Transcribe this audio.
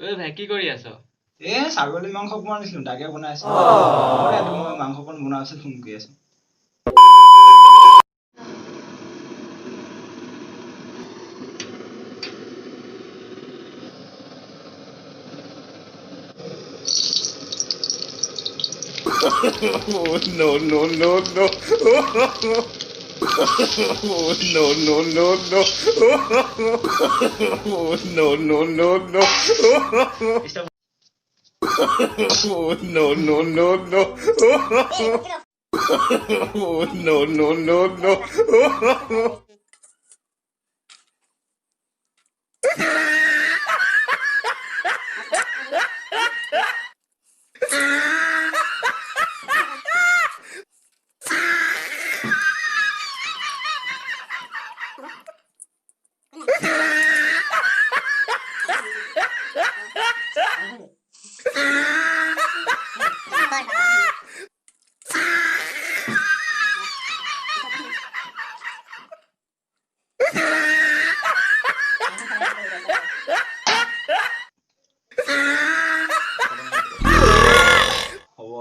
ঐ ভাই কি কৰি আছ? ছাগলী মাংস অকণমান আনিছিলো তাকে বনাই আছো মই মাংস অকণ বনাই আছো ফোন কৰি আছো Oh, no, no, no, no. Oh, no, no, no, no. Oh, no, no, no, no. Oh, no, no, no, no. Oh, no, no, no, no. হ'ব